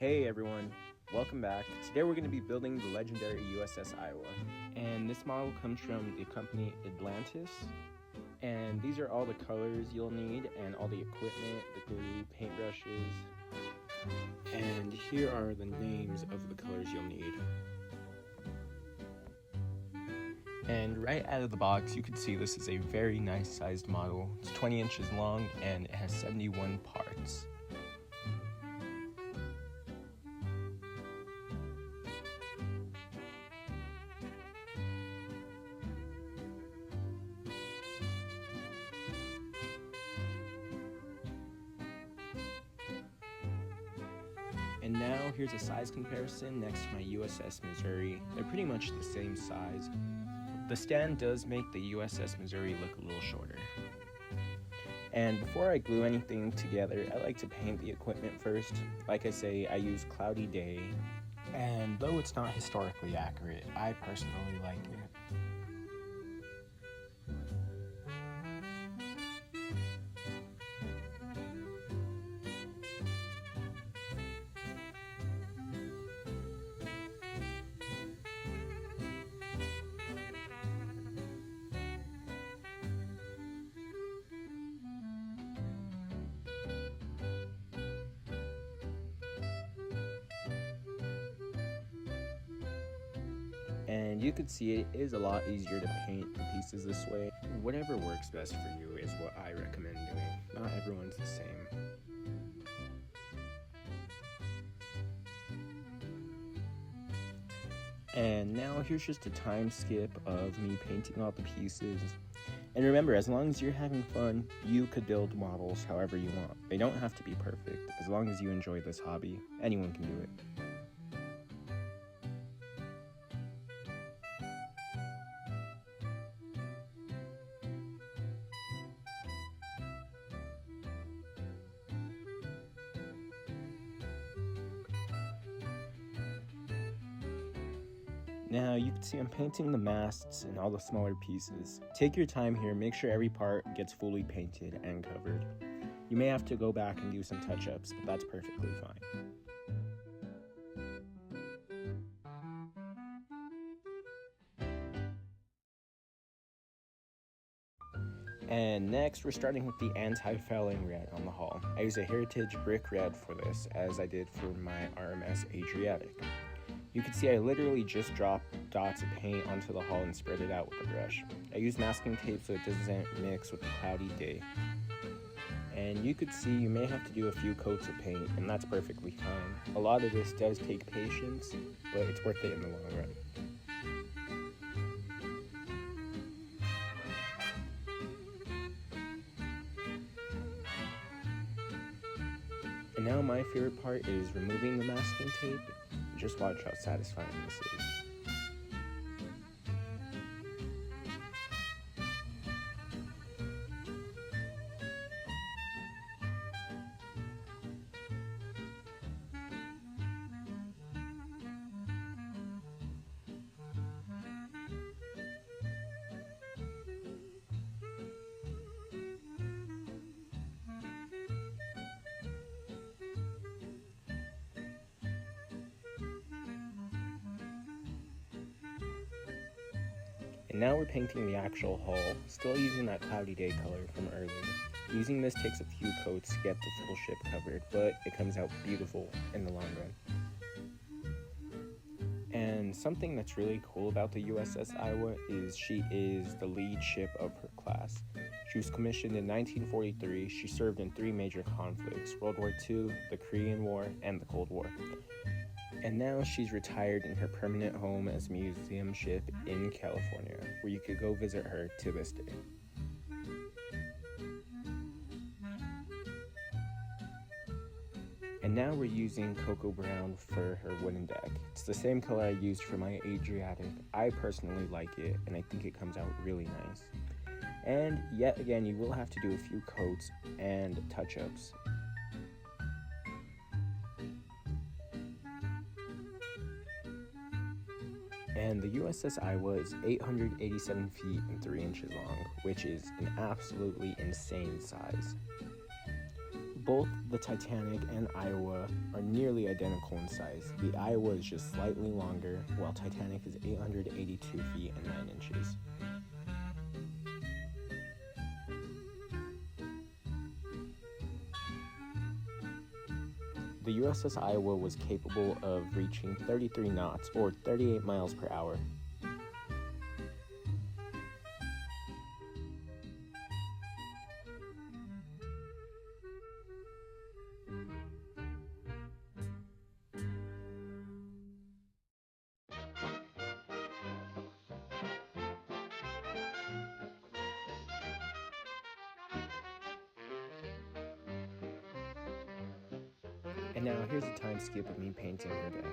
Hey everyone, welcome back. Today we're going to be building the legendary USS Iowa. And this model comes from the company Atlantis. And these are all the colors you'll need and all the equipment, the glue, paintbrushes. And here are the names of the colors you'll need. And right out of the box, you can see this is a very nice sized model. It's 20 inches long and it has 71 parts. And now here's a size comparison next to my USS Missouri. They're pretty much the same size. The stand does make the USS Missouri look a little shorter. And before I glue anything together, I like to paint the equipment first. Like I say, I use Cloudy Day. And though it's not historically accurate, I personally like it. And you can see it is a lot easier to paint the pieces this way. Whatever works best for you is what I recommend doing. Not everyone's the same. And now here's just a time skip of me painting all the pieces. And remember, as long as you're having fun, you could build models however you want. They don't have to be perfect. As long as you enjoy this hobby, anyone can do it. Now you can see I'm painting the masts and all the smaller pieces. Take your time here, make sure every part gets fully painted and covered. You may have to go back and do some touch-ups, but that's perfectly fine. And next, we're starting with the anti-fouling red on the hull. I use a Heritage Brick Red for this, as I did for my RMS Adriatic. You can see I literally just dropped dots of paint onto the hull and spread it out with a brush. I use masking tape so it doesn't mix with the Cloudy Day. And you could see you may have to do a few coats of paint, and that's perfectly fine. A lot of this does take patience, but it's worth it in the long run. And now my favorite part is removing the masking tape. Just watch how satisfying this is. And now we're painting the actual hull, still using that Cloudy Day color from earlier. Using this takes a few coats to get the full ship covered, but it comes out beautiful in the long run. And something that's really cool about the USS Iowa is she is the lead ship of her class. She was commissioned in 1943. She served in 3 major conflicts: World War II, the Korean War, and the Cold War. And now she's retired in her permanent home as a museum ship in California, where you could go visit her to this day. And now we're using cocoa brown for her wooden deck. It's the same color I used for my Adriatic. I personally like it, and I think it comes out really nice. And yet again, you will have to do a few coats and touch-ups. And the USS Iowa is 887 feet and 3 inches long, which is an absolutely insane size. Both the Titanic and Iowa are nearly identical in size. The Iowa is just slightly longer, while Titanic is 882 feet and 9 inches. The USS Iowa was capable of reaching 33 knots, or 38 miles per hour. And now here's a time skip of me painting her deck.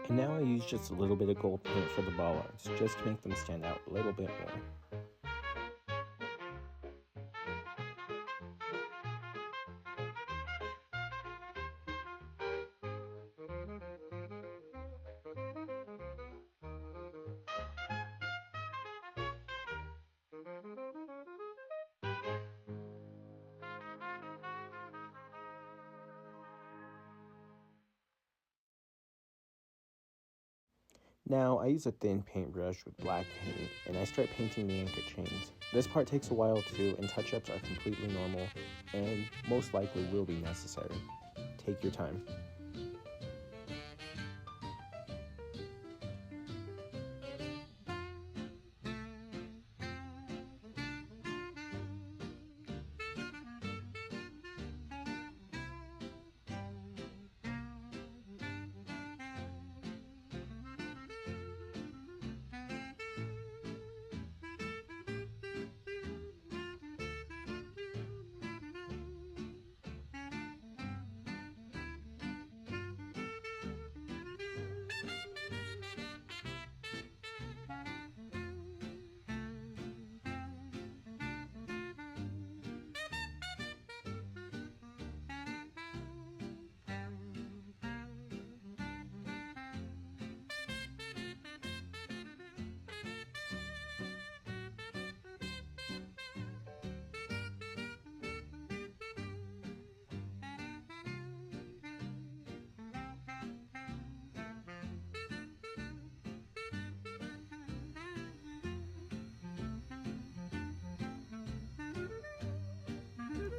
And now I use just a little bit of gold paint for the bollards, just to make them stand out a little bit more. Now, I use a thin paintbrush with black paint, and I start painting the anchor chains. This part takes a while too, and touch-ups are completely normal, and most likely will be necessary. Take your time.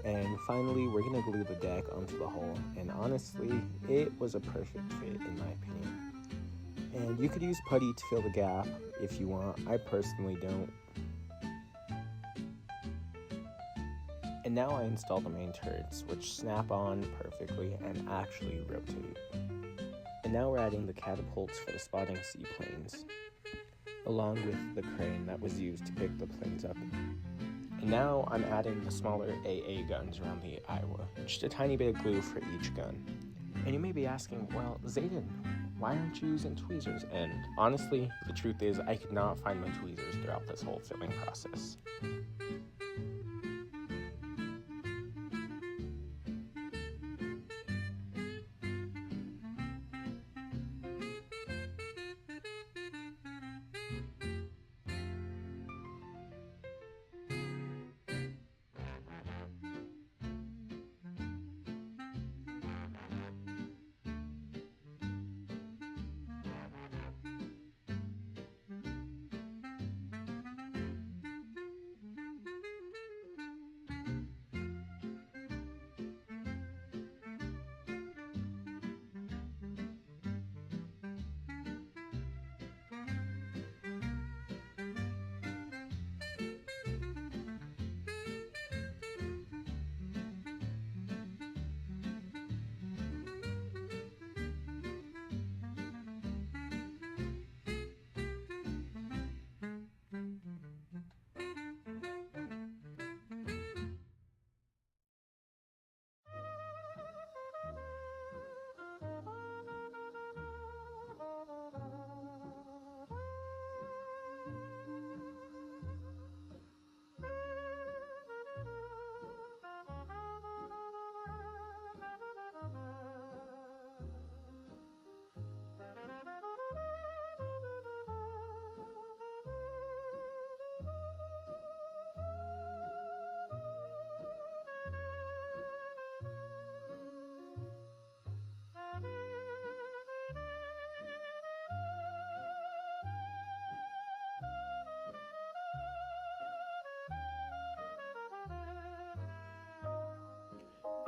And finally, we're gonna glue the deck onto the hull, and honestly, it was a perfect fit in my opinion. And you could use putty to fill the gap if you want. I personally don't. And now I install the main turrets, which snap on perfectly and actually rotate. And now we're adding the catapults for the spotting seaplanes, along with the crane that was used to pick the planes up. And now I'm adding the smaller AA guns around the Iowa, just a tiny bit of glue for each gun. And you may be asking, well, Zayden, why aren't you using tweezers? And honestly, the truth is I could not find my tweezers throughout this whole filming process.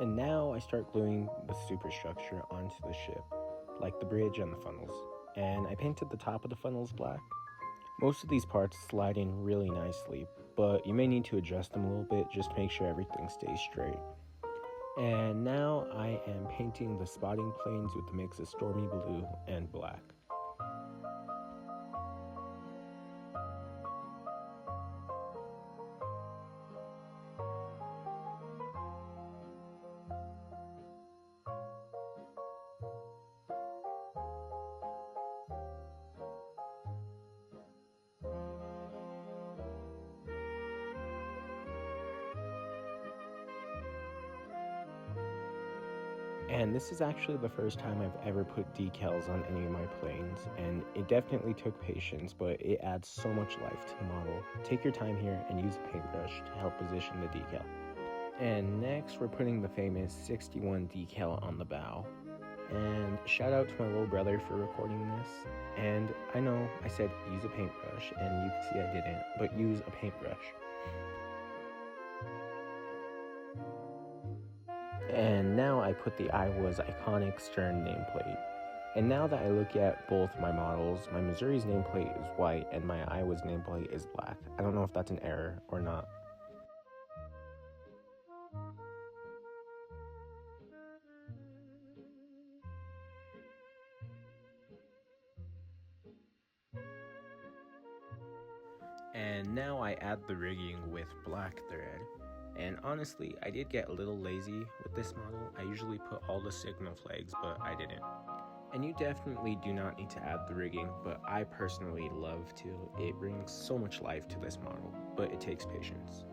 And now I start gluing the superstructure onto the ship, like the bridge and the funnels. And I painted the top of the funnels black. Most of these parts slide in really nicely, but you may need to adjust them a little bit just to make sure everything stays straight. And now I am painting the spotting planes with a mix of stormy blue and black. And this is actually the first time I've ever put decals on any of my planes, and it definitely took patience, but it adds so much life to the model. Take your time here and use a paintbrush to help position the decal. And next we're putting the famous 61 decal on the bow. And shout out to my little brother for recording this. And I know I said use a paintbrush, and you can see I didn't, but use a paintbrush. And now I put the Iowa's iconic stern nameplate. And now that I look at both my models, my Missouri's nameplate is white and my Iowa's nameplate is black. I don't know if that's an error or not. And now I add the rigging with black thread. And honestly, I did get a little lazy with this model. I usually put all the signal flags, but I didn't. And you definitely do not need to add the rigging, but I personally love to. It brings so much life to this model, but it takes patience.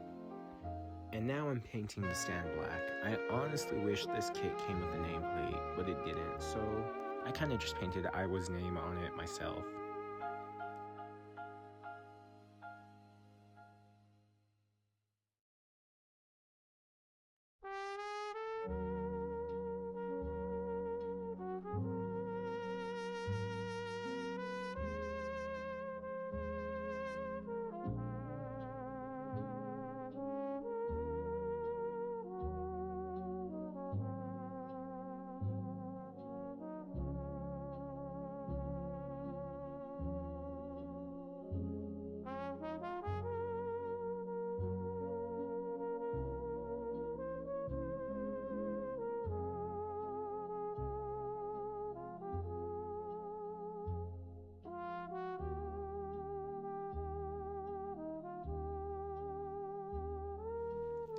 And now I'm painting the stand black. I honestly wish this kit came with a nameplate, but it didn't, so I kind of just painted Iowa's name on it myself.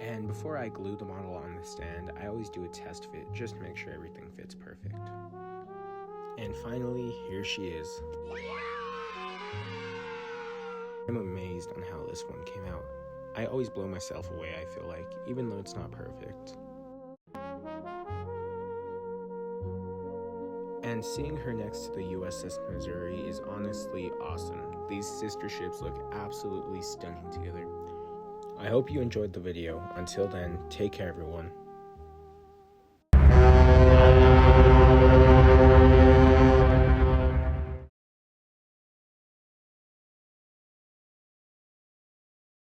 And before I glue the model on the stand, I always do a test fit just to make sure everything fits perfect. And finally, here she is. I'm amazed on how this one came out. I always blow myself away, I feel like, even though it's not perfect. And seeing her next to the USS Missouri is honestly awesome. These sister ships look absolutely stunning together. I hope you enjoyed the video. Until then, take care everyone.